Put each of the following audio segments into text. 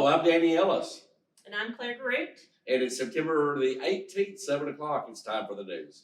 Hello, I'm Danny Ellis, And I'm Claire Groot. and it's September the 18th, 7 o'clock. It's time for the news.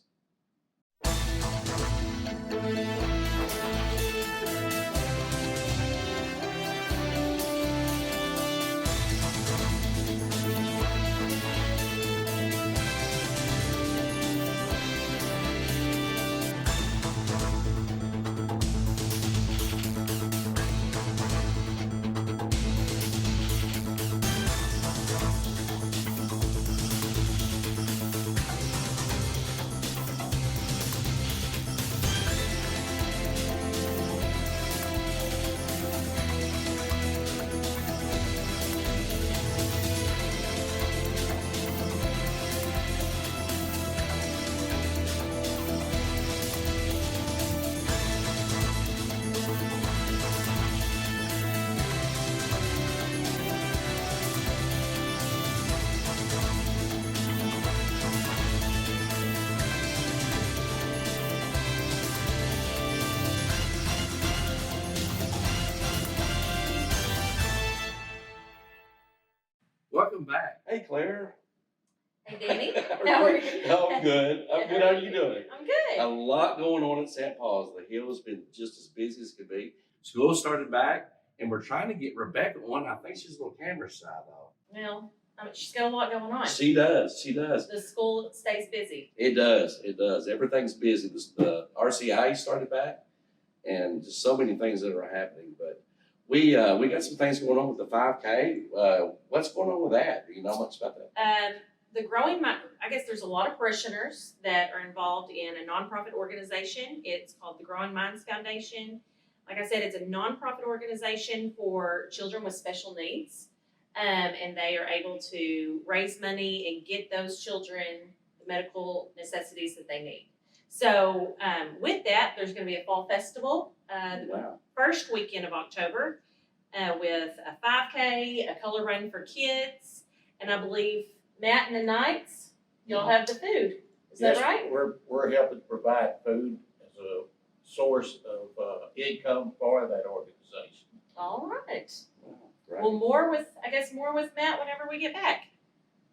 Welcome back. Hey, Claire. Hey, Danny. How are you? I'm good. I'm good. How are you doing? I'm good. A lot going on at St. Paul's. The Hill has been just as busy as could be. School started back, and we're trying to get Rebecca on. I think she's a little camera shy, though. Well, she's got a lot going on. She does. She does. The school stays busy. It does. It does. Everything's busy. The RCI started back, and just so many things that are happening. But we got some things going on with the 5K. What's going on with that? Do you know much about that? The Growing Mind, I guess there's a lot of parishioners that are involved in a nonprofit organization. It's called the Growing Minds Foundation. Like I said, it's a nonprofit organization for children with special needs. And they are able to raise money and get those children the medical necessities that they need. So with that, there's going to be a fall festival the first weekend of October with a 5K, a color run for kids, and I believe Matt and the Knights, y'all have the food. Is that right? We're helping provide food as a source of income for that organization. All right. Right. Well, more with Matt whenever we get back.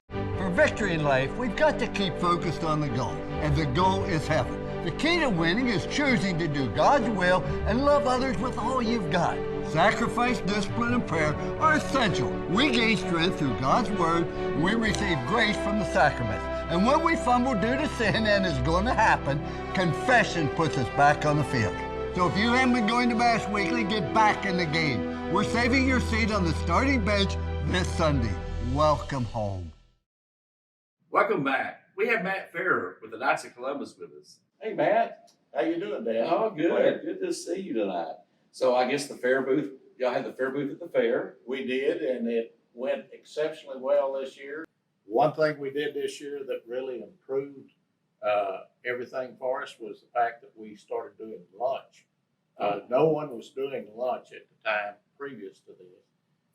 For victory in life, we've got to keep focused on the goal, and the goal is heaven. The key to winning is choosing to do God's will and love others with all you've got. Sacrifice, discipline, and prayer are essential. We gain strength through God's word, and we receive grace from the sacraments. And when we fumble due to sin, and it's going to happen, confession puts us back on the field. So if you haven't been going to Mass weekly, get back in the game. We're saving your seat on the starting bench this Sunday. Welcome home. Welcome back. We have Matt Farrer with the Knights of Columbus with us. Hey, Matt. How you doing, Dan? Oh, good. Good to see you tonight. So I guess the fair booth, y'all had the fair booth at the fair. We did, and it went exceptionally well this year. One thing we did this year that really improved everything for us was the fact that we started doing lunch. No one was doing lunch at the time previous to this,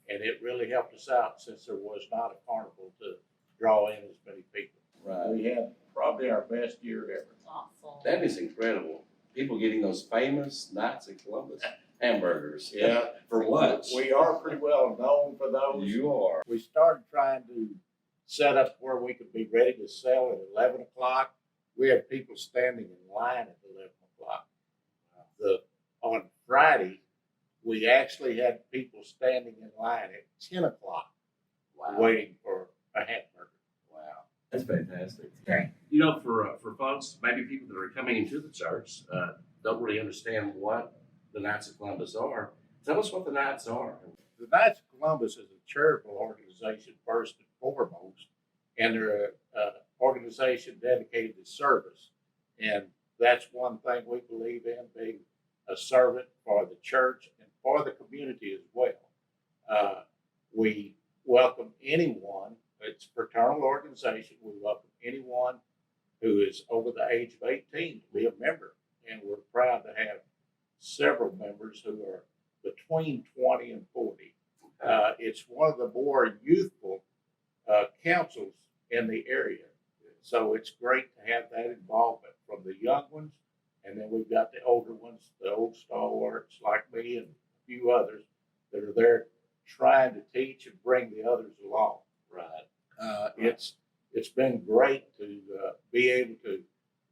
and it really helped us out since there was not a carnival to draw in as many people. Right. We had probably our best year ever. Awesome. That is incredible. People getting those famous Knights of Columbus hamburgers. Yeah. For lunch. We are pretty well known for those. You are. We started trying to set up where we could be ready to sell at 11 o'clock. We had people standing in line at 11 o'clock. On Friday, we actually had people standing in line at 10 o'clock waiting for a hamburger. Wow. That's fantastic. Okay. You know, for folks, maybe people that are coming into the church don't really understand what the Knights of Columbus are. Tell us what the Knights are. The Knights of Columbus is a charitable organization first and foremost, and they're an organization dedicated to service. And that's one thing we believe in, being a servant for the church and for the community as well. We welcome anyone. It's a fraternal organization. We welcome anyone who is over the age of 18 to be a member. And we're proud to have several members who are between 20 and 40. It's one of the more youthful councils in the area. So it's great to have that involvement from the young ones. And then we've got the older ones, the old stalwarts like me and a few others that are there trying to teach and bring the others along. Right. It's been great to be able to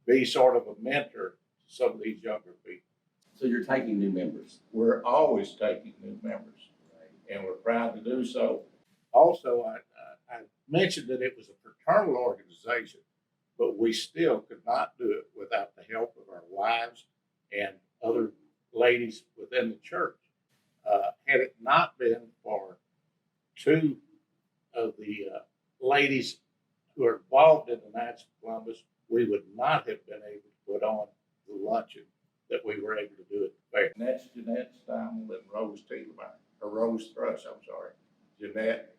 be sort of a mentor to some of these younger people. So you're taking new members. We're always taking new members, and we're proud to do so. Also, I mentioned that it was a fraternal organization, but we still could not do it without the help of our wives and other ladies within the church. Had it not been for two of the ladies who are involved in the Knights of Columbus, we would not have been able to put on the luncheon that we were able to do at the fair. And that's Jeanette Steimel and Rose Thielemeyer, or Rose Thrush, I'm sorry. Jeanette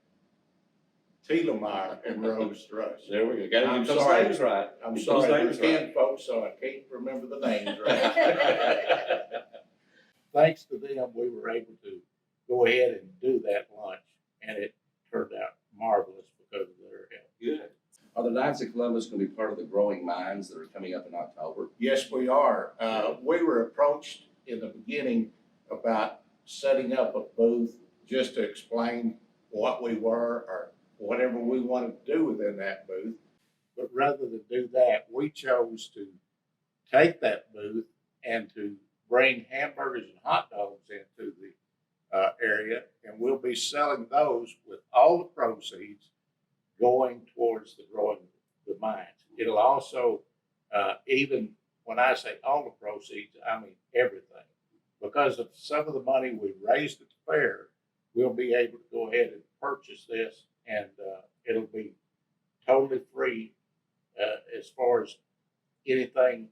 Thielemeyer and Rose Thrush. There we go. Got to I'm get those sorry. names right. I'm Get sorry, those they're names right. kin folks, so I can't remember the names right. Thanks to them, we were able to go ahead and do that lunch, and it turned out marvelous because of their help. Good. Are the Knights of Columbus going to be part of the growing minds that are coming up in October? Yes, we are. We were approached in the beginning about setting up a booth just to explain what we were or whatever we wanted to do within that booth. But rather than do that, we chose to take that booth and to bring hamburgers and hot dogs into the area, and we'll be selling those with all the proceeds going towards the growing the mines. It'll also, even when I say all the proceeds, I mean everything. Because of some of the money we raised at the fair, we'll be able to go ahead and purchase this, and it'll be totally free as far as anything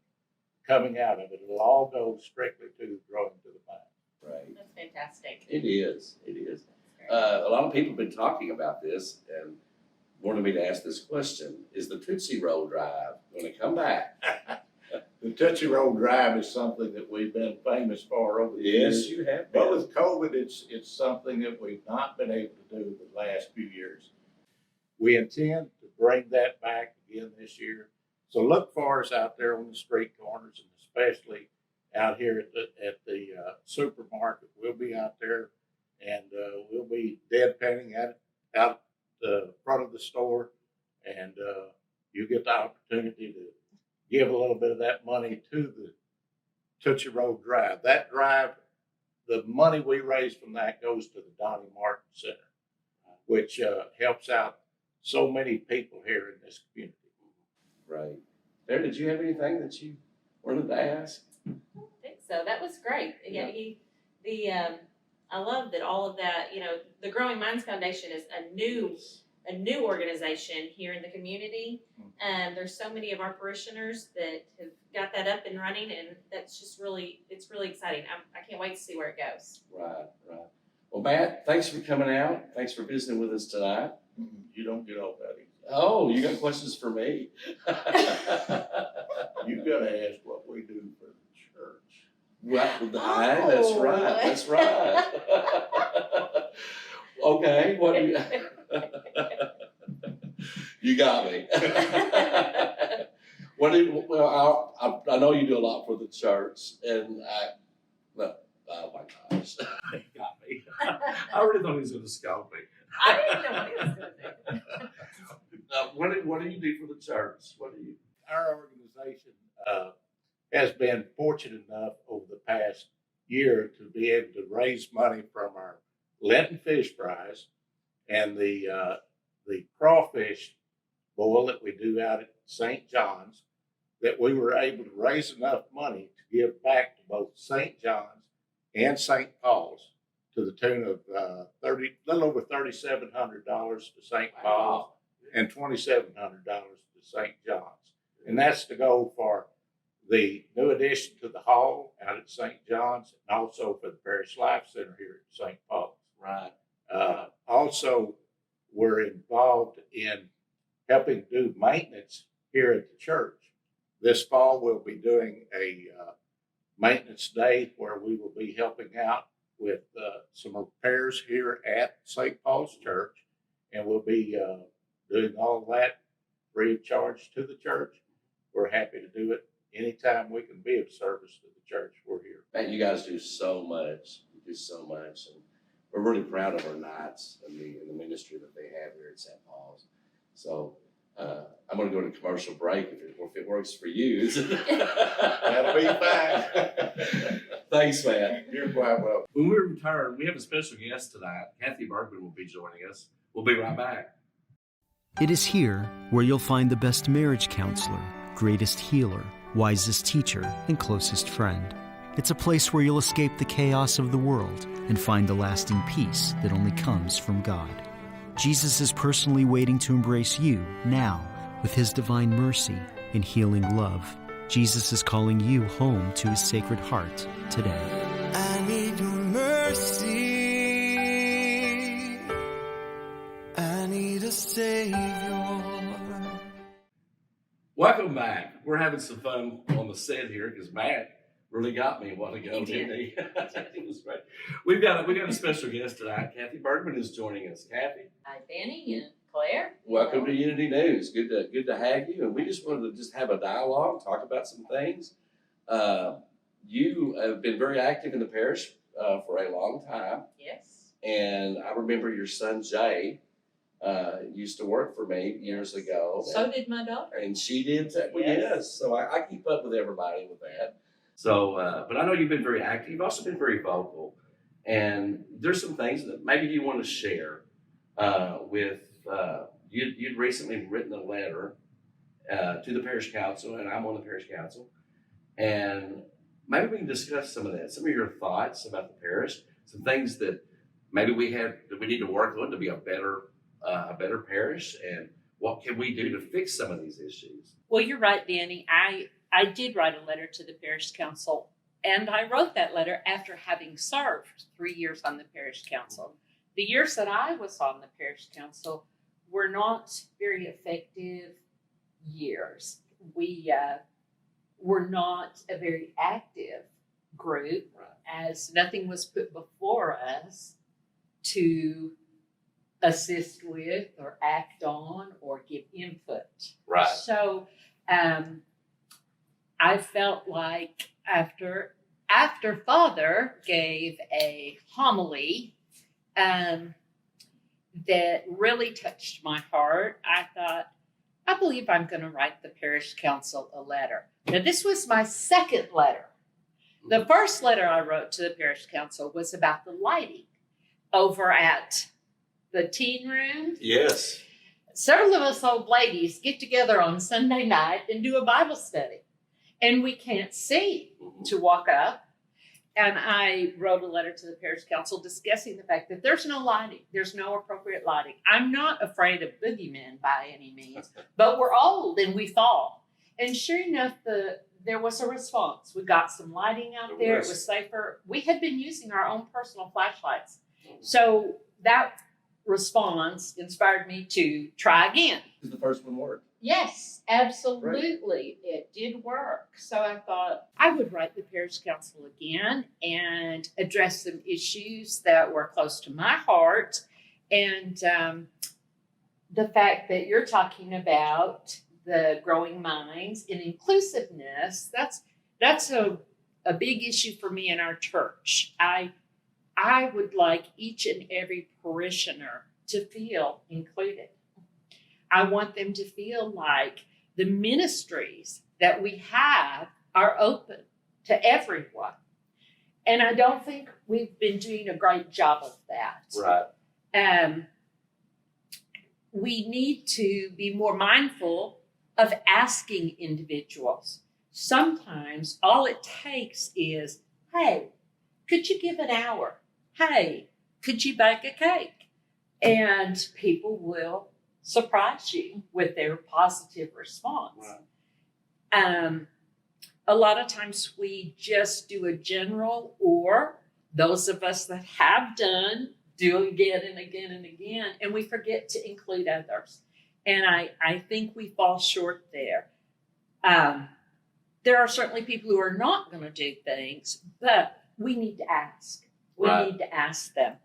coming out of it. It'll all go strictly to growing to the mine. Right. That's fantastic. It is. It is. That's great. A lot of people have been talking about this and wanted me to ask this question. Is the Tootsie Roll Drive going to come back? The Tootsie Roll Drive is something that we've been famous for over the years. you have. But with COVID, it's something that we've not been able to do the last few years. We intend to bring that back again this year. So look for us out there on the street corners, and especially out here at the supermarket. We'll be out there, and we'll be dead painting out the front of the store, and you get the opportunity to give a little bit of that money to the Tootsie Roll Drive. That drive, the money we raise from that goes to the Donnie Martin Center, which helps out so many people here in this community. Right. There, did you have anything that you wanted to ask? I think so. That was great. Yeah, I love that all of that, the Growing Minds Foundation is a new organization here in the community. There's so many of our parishioners that have got that up and running, and that's just it's really exciting. I can't wait to see where it goes. Right. Well, Matt, thanks for coming out. Thanks for visiting with us tonight. You don't get off that easy. Oh, you got questions for me? You gotta ask what we do for the church. Well, that's right. That's right. Okay, what do you? You got me. I know you do a lot for the church, and oh my gosh, you got me. I really thought he was going to scold me. I didn't know what he was going to do. What do you do for the church? What do you? Our organization has been fortunate enough over the past year to be able to raise money from our Lenten Fish Prize and the crawfish boil that we do out at St. John's, that we were able to raise enough money to give back to both St. John's and St. Paul's to the tune of little over $3,700 to St. Paul's and $2,700 to St. John's. And that's to go for the new addition to the hall out at St. John's, and also for the Parish Life Center here at St. Paul's. Right. Also, we're involved in helping do maintenance here at the church. This fall, we'll be doing a maintenance day where we will be helping out with some repairs here at St. Paul's Church, and we'll be doing all that free of charge to the church. We're happy to do it anytime we can be of service to the church. We're here. Man, you guys do so much. You do so much, and we're really proud of our Knights and the ministry that they have here at St. Paul's. So I'm going to go to commercial break if it works for you. That'll be fine. Thanks, man. You're quite welcome. When we return, we have a special guest tonight. Kathi Bergman will be joining us. We'll be right back. It is here where you'll find the best marriage counselor, greatest healer, wisest teacher, and closest friend. It's a place where you'll escape the chaos of the world and find the lasting peace that only comes from God. Jesus is personally waiting to embrace you now with his divine mercy and healing love. Jesus is calling you home to his sacred heart today. I need your mercy. I need a Savior. Welcome back. We're having some fun on the set here because Matt really got me a while ago, didn't he? It was great. We got a special guest tonight. Kathi Bergman is joining us. Kathi, Hi, Benny and Claire. welcome to Unity News. Good to have you. And we just wanted to just have a dialogue, talk about some things. You have been very active in the parish for a long time, Yes. and I remember your son Jay used to work for me years ago. So did my daughter. And she did. Well, Yes. yes. So I keep up with everybody with that. So, but I know you've been very active. You've also been very vocal. And there's some things that maybe you want to share with, you'd recently written a letter to the parish council, and I'm on the parish council. And maybe we can discuss some of that, some of your thoughts about the parish, some things that maybe that we need to work on to be a better parish, and what can we do to fix some of these issues? Well, you're right, Danny. I did write a letter to the parish council, and I wrote that letter after having served 3 years on the parish council. The years that I was on the parish council were not very effective years. We were not a very active group, as nothing was put before us to assist with or act on or give input. Right. So I felt like after Father gave a homily that really touched my heart, I thought, I believe I'm going to write the parish council a letter. Now, this was my second letter. The first letter I wrote to the parish council was about the lighting over at the teen room. Yes. Several of us old ladies get together on Sunday night and do a Bible study, and we can't see to walk up. And I wrote a letter to the parish council discussing the fact that there's no lighting, there's no appropriate lighting. I'm not afraid of boogeymen by any means, but we're old and we fall. And sure enough, there was a response. We got some lighting out there. It was safer. We had been using our own personal flashlights. So that response inspired me to try again. Did the first one work? Yes, absolutely. It did work. So I thought I would write the parish council again and address some issues that were close to my heart. And the fact that you're talking about the growing minds and inclusiveness, that's a big issue for me in our church. I would like each and every parishioner to feel included. I want them to feel like the ministries that we have are open to everyone. And I don't think we've been doing a great job of that. Right. We need to be more mindful of asking individuals. Sometimes all it takes is, hey, could you give an hour? Hey, could you bake a cake? And people will surprise you with their positive response. Right. A lot of times we just do a general, or those of us that have done do again and again and again, and we forget to include others. And I think we fall short there. There are certainly people who are not going to do things, but we need to ask. We need to ask them.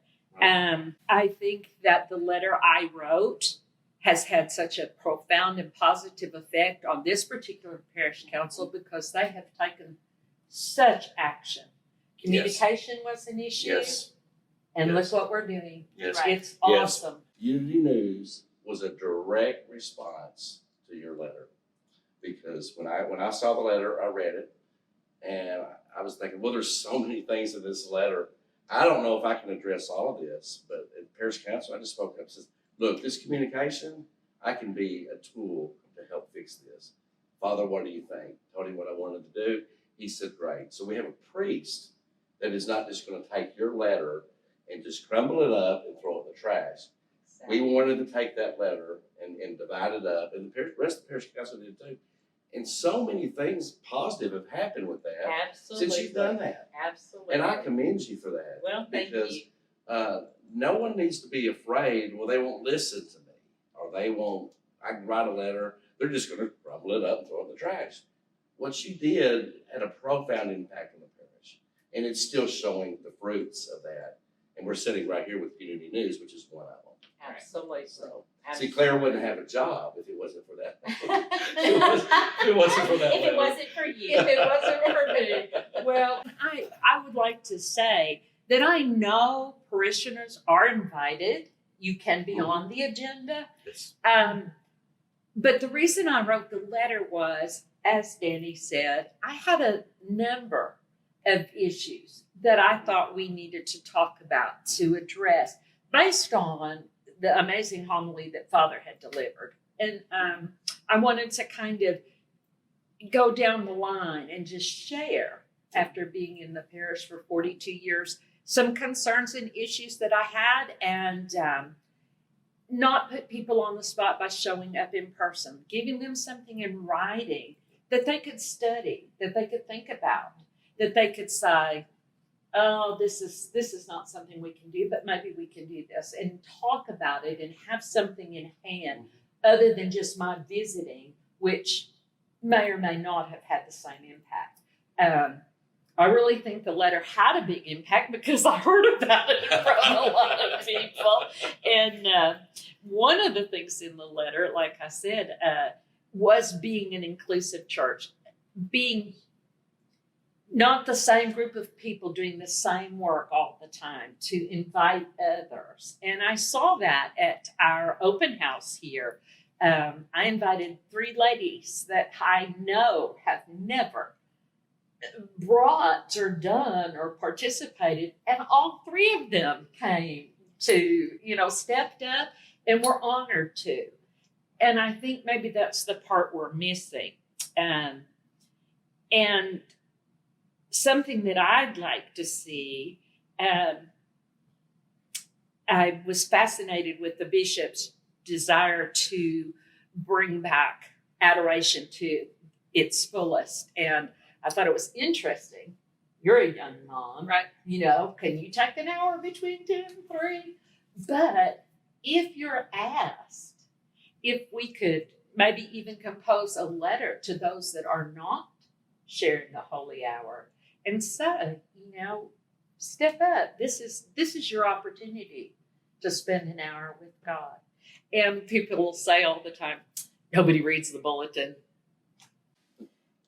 I think that the letter I wrote has had such a profound and positive effect on this particular parish council because they have taken such action. Communication was an issue. Yes. And Yes. look what we're doing. Yes. Right. It's Yes. awesome. Unity News was a direct response to your letter, because when I saw the letter, I read it, and I was thinking, well, there's so many things in this letter. I don't know if I can address all of this, but at Parish Council, I just spoke up and said, look, this communication, I can be a tool to help fix this. Father, what do you think? Told him what I wanted to do. He said, great. So we have a priest that is not just going to take your letter and just crumble it up and throw it in the trash. We wanted to take that letter and divide it up, and the rest of the Parish Council did too. And so many things positive have happened with that Absolutely. since you've done that. Absolutely. And I commend you for that. Well, thank because you. no one needs to be afraid, well, they won't listen to me, or they won't, I can write a letter, they're just going to crumble it up and throw it in the trash. What you did had a profound impact on the parish, and it's still showing the fruits of that. And we're sitting right here with Unity News, which is one of them. Absolutely. So, see, Claire wouldn't have a job if it wasn't for that. If it wasn't for that If it letter. wasn't for you. If it wasn't for me. Well, I would like to say that I know parishioners are invited. You can be on the agenda. Yes. But the reason I wrote the letter was, as Danny said, I had a number of issues that I thought we needed to talk about, to address, based on the amazing homily that Father had delivered. And I wanted to kind of go down the line and just share, after being in the parish for 42 years, some concerns and issues that I had, and not put people on the spot by showing up in person, giving them something in writing that they could study, that they could think about, that they could say, oh, this is not something we can do, but maybe we can do this, and talk about it and have something in hand other than just my visiting, which may or may not have had the same impact. I really think the letter had a big impact because I heard about it from a lot of people. And one of the things in the letter, like I said, was being an inclusive church, being not the same group of people doing the same work all the time, to invite others. And I saw that at our open house here. I invited 3 ladies that I know have never brought or done or participated, and all 3 of them came to, stepped up and were honored to. And I think maybe that's the part we're missing. And something that I'd like to see, I was fascinated with the bishop's desire to bring back adoration to its fullest. And I thought it was interesting. You're a young mom, right? Can you take an hour between 2 and 3? But if you're asked, if we could maybe even compose a letter to those that are not sharing the holy hour, and say, step up. This is your opportunity to spend an hour with God. And people will say all the time, nobody reads the bulletin.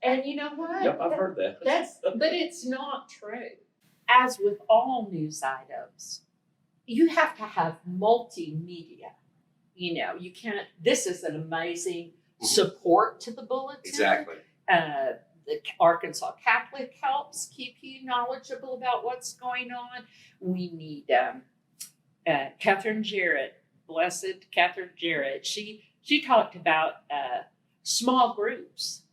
And you know what? Yep, I've heard that. But it's not true. As with all news items, you have to have multimedia. You can't, this is an amazing support to the bulletin. Exactly. The Arkansas Catholic helps keep you knowledgeable about what's going on. We need Catherine Jarrett, blessed Catherine Jarrett. She talked about small groups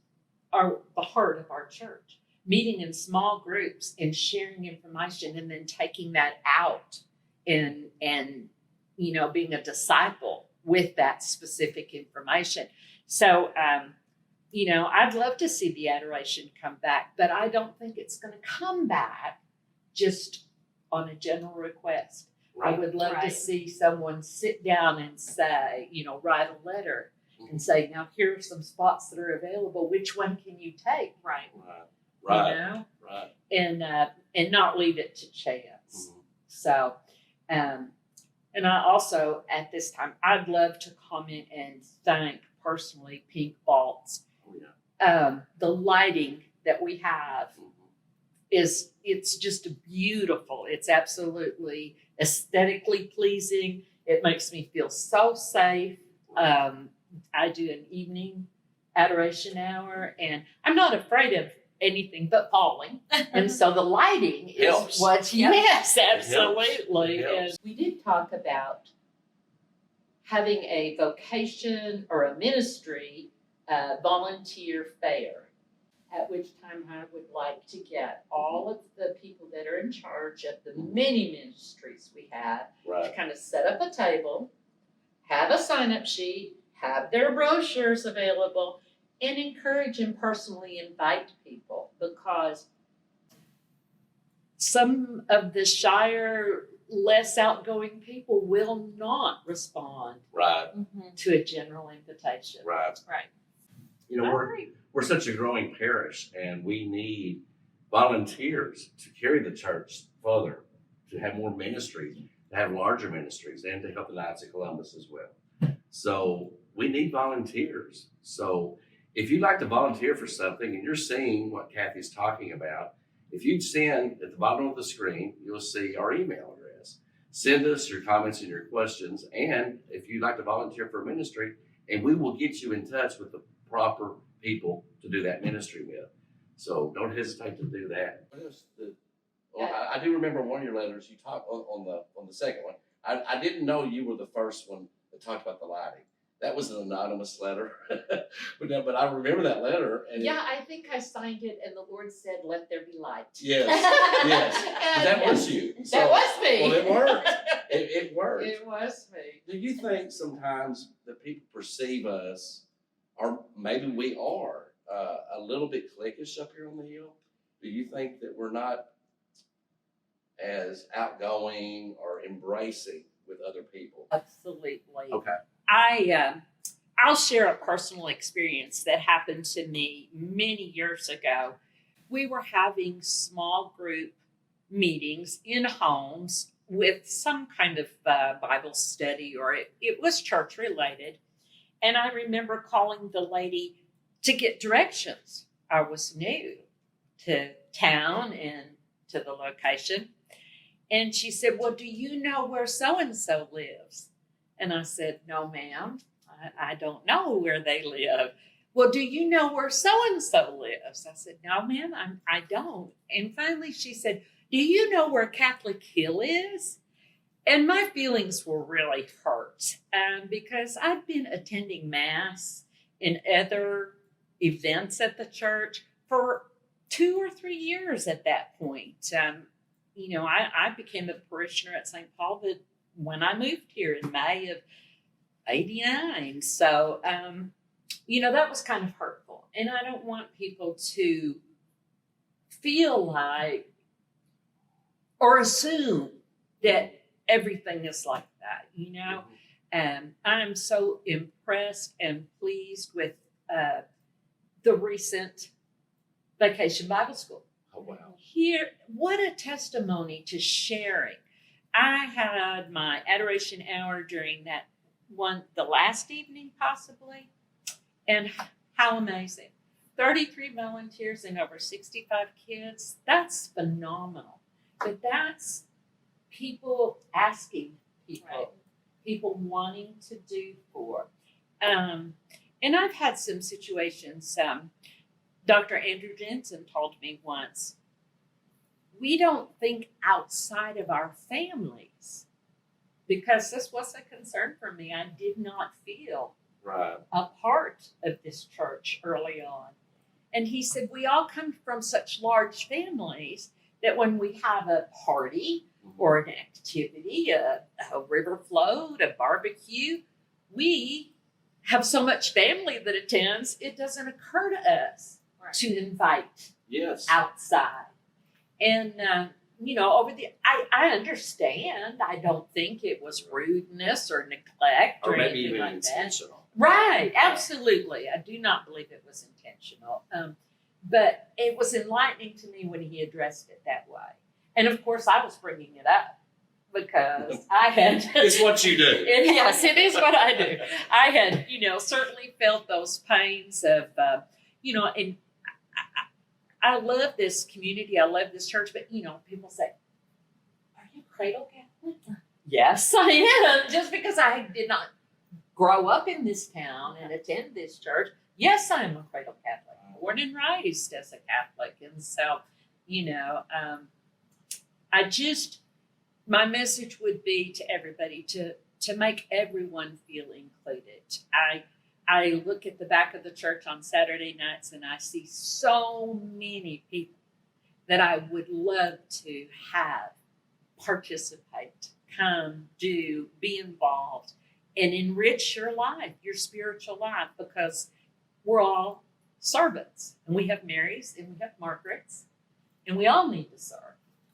are the heart of our church. Meeting in small groups and sharing information, and then taking that out and being a disciple with that specific information. So I'd love to see the adoration come back, but I don't think it's going to come back just on a general request. Right. I would love to Right. see someone sit down and say, write a letter and say, now here are some spots that are available. Which one can you take? Right. Right. Right. And not leave it to chance. Mhm. So, and I also, at this time, I'd love to comment and thank personally Pink Vaults. Oh, yeah. The lighting that we have Mhm. it's just beautiful. It's absolutely aesthetically pleasing. It makes me feel so safe. I do an evening adoration hour, and I'm not afraid of anything but falling. And so the lighting is Helps. what, yes, absolutely. It helps. And we did talk about having a vocation or a ministry volunteer fair, at which time I would like to get all of the people that are in charge of the many ministries we have to Right. kind of set up a table, have a sign-up sheet, have their brochures available, and encourage and personally invite people, because some of the shyer, less outgoing people will not respond Right. to a general invitation. Right. Right. You know, I we're agree. we're such a growing parish, and we need volunteers to carry the church further, to have more ministries, to have larger ministries, and to help the Knights of Columbus as well. So we need volunteers. So if you'd like to volunteer for something and you're seeing what Kathy's talking about, if you'd send at the bottom of the screen, you'll see our email address. Send us your comments and your questions, and if you'd like to volunteer for a ministry, and we will get you in touch with the proper people to do that ministry with. So don't hesitate to do that. I do remember one of your letters you talked on the second one. I didn't know you were the first one that talked about the lighting. That was an anonymous letter, but I remember that letter. And Yeah, I think I signed it, and the Lord said, "Let there be light." Yes, yes. But that was you. So, That was me. Well, it worked. It worked. It was me. Do you think sometimes that people perceive us, or maybe we are, a little bit cliquish up here on the hill? Do you think that we're not as outgoing or embracing with other people? Absolutely. Okay. I'll share a personal experience that happened to me many years ago. We were having small group meetings in homes with some kind of Bible study, or it was church related. And I remember calling the lady to get directions. I was new to town and to the location. And she said, "Well, do you know where so-and-so lives?" And I said, "No, ma'am, I don't know where they live." "Well, do you know where so-and-so lives?" I said, "No, ma'am, I don't." And finally she said, "Do you know where Catholic Hill is?" And my feelings were really hurt because I'd been attending Mass and other events at the church for 2 or 3 years at that point. I became a parishioner at St. Paul when I moved here in May of '89. So, that was kind of hurtful. And I don't want people to feel like or assume that everything is like that, I'm so impressed and pleased with the recent Vacation Bible School. Oh, wow. Here, what a testimony to sharing. I had my adoration hour during that one, the last evening possibly, and how amazing. 33 volunteers and over 65 kids. That's phenomenal. But that's people asking people, Right. people wanting to do for. And I've had some situations. Dr. Andrew Jensen told me once, we don't think outside of our families, because this was a concern for me. I did not feel Right. a part of this church early on. And he said, we all come from such large families that when we have a party or an activity, a river float, a barbecue, we have so much family that attends, it doesn't occur to us to invite Yes. outside. And, I understand. I don't think it was rudeness or neglect Or or maybe anything even like that. intentional. Right, absolutely. I do not believe it was intentional. But it was enlightening to me when he addressed it that way. And of course, I was bringing it up because I had. It's what you do. Yes, it is what I do. I had, certainly felt those pains of, and I love this community. I love this church. But, people say, are you cradle Catholic? Yes, I am. Just because I did not grow up in this town and attend this church, yes, I am a cradle Catholic, born and raised as a Catholic. And so, my message would be to everybody to make everyone feel included. I look at the back of the church on Saturday nights and I see so many people that I would love to have participate, come, do, be involved, and enrich your life, your spiritual life, because we're all servants. And we have Marys and we have Margarets, and we all need to serve.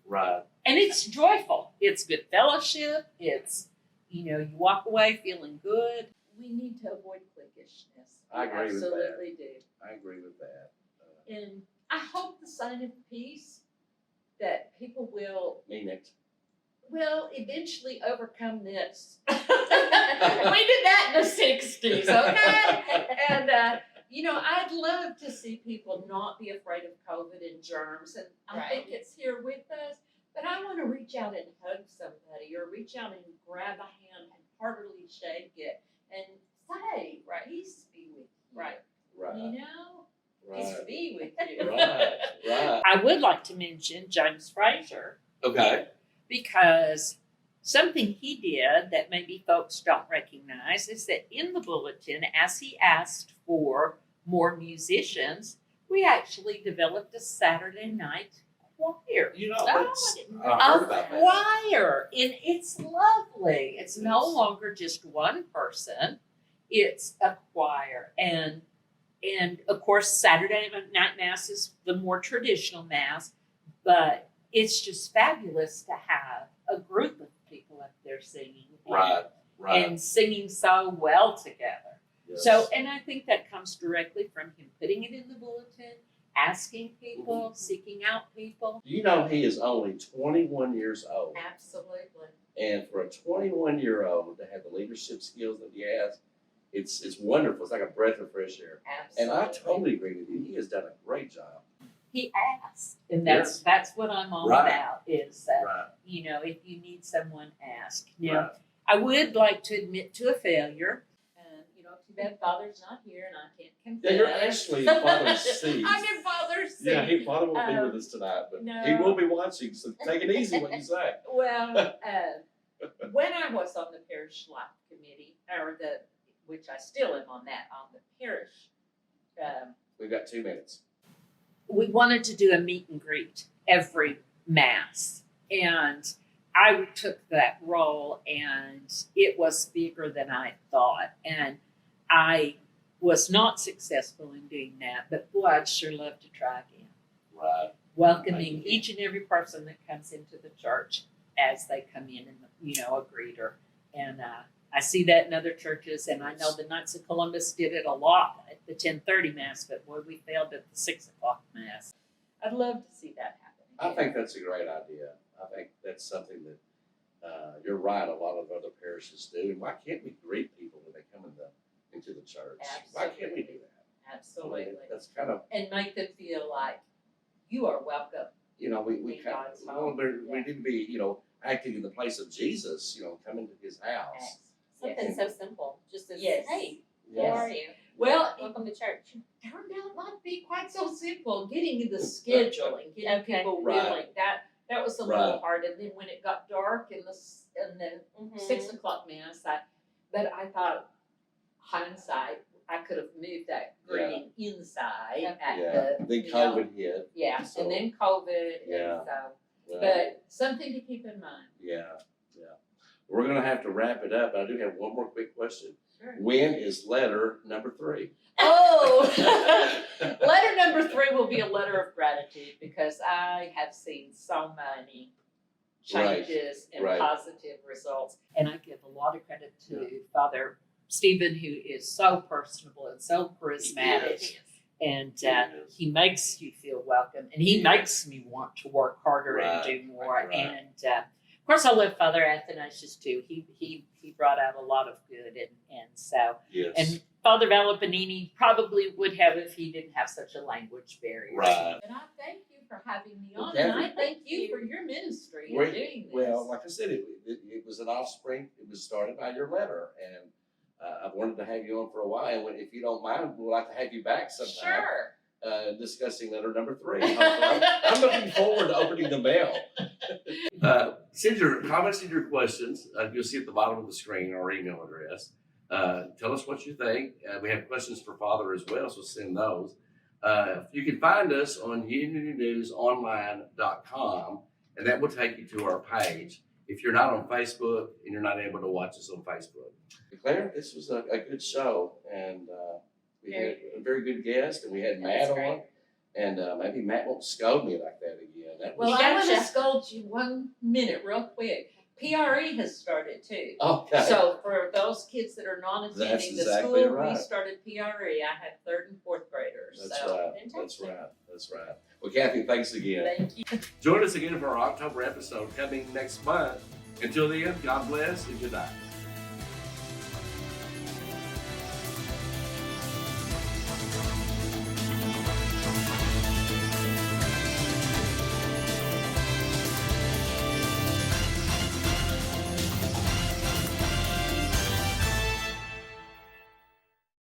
Right. And it's joyful. It's good fellowship. It's, you walk away feeling good. We need to avoid cliquishness. I agree with that. Absolutely do. I agree with that. And I hope the sign of peace that people will eventually overcome this. We did that in the 60s, okay? And, I'd love to see people not be afraid of COVID and germs. And I think it's here with us. But I want to reach out and hug somebody, or reach out and grab a hand and heartily shake it and say, peace be with you. Right. Peace Right. be with you. Right. I would like to mention James Frazier, Okay. because something he did that maybe folks don't recognize is that in the bulletin, as he asked for more musicians, we actually developed a Saturday night choir. I heard about that. Choir, and it's lovely. It's no longer just one person; it's a choir, and of course, Saturday night mass is the more traditional mass, but it's just fabulous to have a group of people up there singing, Right. and singing so well together. Yes. So, and I think that comes directly from him putting it in the bulletin, asking people, seeking out people. You know, he is only 21 years old. Absolutely. And for a 21-year-old to have the leadership skills that he has, it's wonderful. It's like a breath of fresh air. Absolutely. And I totally agree with you. He has done a great job. He asked, and that's what I'm all Right. about. Is that Right. if you need someone, ask. Now, Right. I would like to admit to a failure. Too bad Father's not here, and I can't confess. Yeah, you're actually in Father's seat. I'm in Father's seat. Yeah, Father won't be with us tonight, but no. he will be watching, so take it easy what you say. Well, when I was on the parish life committee, which I still am on the parish, We've got 2 minutes. we wanted to do a meet and greet every mass, and I took that role, and it was bigger than I thought, and I was not successful in doing that, but boy, I'd sure love to try again. Right. Welcoming each and every person that comes into the church as they come in, and a greeter. And I see that in other churches, and I know the Knights of Columbus did it a lot at the 10:30 mass, but boy, we failed at the 6 o'clock mass. I'd love to see that happen. I think that's a great idea. I think that's something that you're right. A lot of other parishes do. And why can't we greet people when they come into the church? Why can't we do that? Absolutely. I mean, that's kind of, And make them feel like you are welcome. we In kind God's of, home. we need to be, acting in the place of Jesus. Coming to His house. Something so simple, just as, Yes. hey, Yes. how are you? Well, Welcome to church. turned out not to be quite so simple. Getting the scheduling, getting Okay. people Right. willing, that was a little hard. And then when it got dark in the 6 o'clock mass, I thought, hindsight, I could have moved that greeting inside at Yeah. the Then COVID hit. yeah, So- and then COVID, Yeah. and so, Well, but something to keep in mind. yeah. We're going to have to wrap it up. I do have one more quick question. Sure. When is letter number 3? Oh, letter number 3 will be a letter of gratitude, because I have seen so many changes and right. positive results. And I give a lot of credit to Father Stephen, who is so personable and so charismatic. Yes. And Yes. he makes you feel welcome, and he makes me want to work harder and do more. Right. And of course, I love Father Athanasius too. He brought out a lot of good, and so. Yes. And Father Valapanini probably would have if he didn't have such a language barrier. Right. And I thank you for having me Well, on, and Kathi- I thank you for your ministry in We're- doing this. Well, like I said, it was an offspring. It was started by your letter, and I've wanted to have you on for a while. And if you don't mind, we'd like to have you back sometime. Sure. Discussing letter number 3. I'm looking forward to opening the mail. Send your comments and your questions. You'll see at the bottom of the screen our email address. Tell us what you think. We have questions for Father as well, so send those. You can find us on UnionNewsOnline.com, and that will take you to our page. If you're not on Facebook and you're not able to watch us on Facebook. Claire, this was a good show, and we had a very good guest, and we had Matt That's great. on. And maybe Matt won't scold me like that again. That was, Well, I want to gotcha. scold you 1 minute real quick. PRE has started too. okay. So for those kids that are not That's attending the exactly school, right. we started PRE. I have 3rd and 4th graders. That's So right. That's fantastic. right. That's right. Well, Kathi, thanks again. thank you. Join us again for our October episode coming next month. Until then, God bless and good night.